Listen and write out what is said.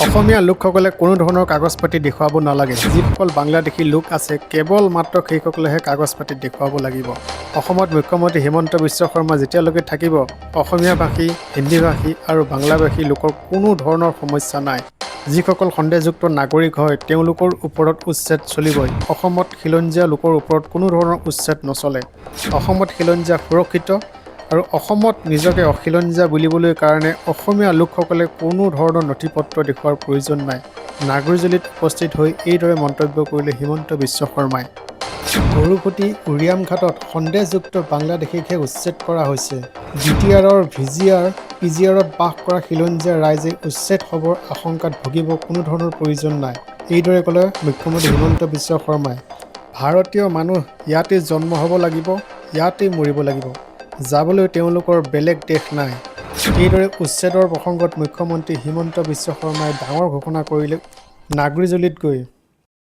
অসমীয়া লোকসকলে কোনো ধৰণৰ কাগজ পাতি দেখুৱাব নালাগে। যিসকল বাংলাদেশী লোক আছে কেৱল মাত্ৰ সেইসকলেহে কাগজ পাতি দেখুৱাব লাগিব। অসমত মুখ্যমন্ত্ৰী হিমন্ত বিশ্ব শৰ্মা যেতিয়ালৈকে থাকিব, অসমীয়া ভাষী, হিন্দী ভাষী আৰু বাংলাভাষী লোকৰ কোনো ধৰণৰ সমস্যা নাই। যিসকল সন্দেহযুক্ত নাগৰিক হয় তেওঁলোকৰ ওপৰত উচ্ছেদ চলিবই। অসমত খিলঞ্জীয়া লোকৰ ওপৰত কোনো ধৰণৰ উচ্ছেদ নচলে। অসমত খিলঞ্জীয়া সুৰক্ষিত আৰু অসমত নিজকে অখিলঞ্জীয়া বুলিবলৈ কাৰণে অসমীয়া লোকসকলে কোনো ধৰণৰ নথিপত্ৰ দেখুওৱাৰ প্ৰয়োজন নাই। নাগৰিকজুলিত উপস্থিত হৈ এইদৰে মন্তব্য কৰিলে হিমন্ত বিশ্ব শৰ্মাই। গৰুপতি উৰিয়াম ঘাটত সন্দেহযুক্ত বাংলাদেশীকহে উচ্ছেদ কৰা হৈছে। DTRৰ VGR, PGRত বাস কৰা খিলঞ্জীয়া ৰাইজে উচ্ছেদ হ'বৰ আশংকাত ভুগিব কোনো ধৰণৰ প্ৰয়োজন নাই। এইদৰে ক'লে মুখ্যমন্ত্ৰী হিমন্ত বিশ্ব শৰ্মাই। ভাৰতীয় মানুহ ইয়াতেই জন্ম হ'ব লাগিব, ইয়াতেই মৰিব লাগিব। যাবলৈ তেওঁলোকৰ বেলেগ দেশ নাই। এইদৰে উচ্ছেদৰ প্ৰসংগত মুখ্যমন্ত্ৰী হিমন্ত বিশ্ব শৰ্মাই ডাঙৰ ঘোষণা কৰিলে নাগৰিকজুলিত গৈ।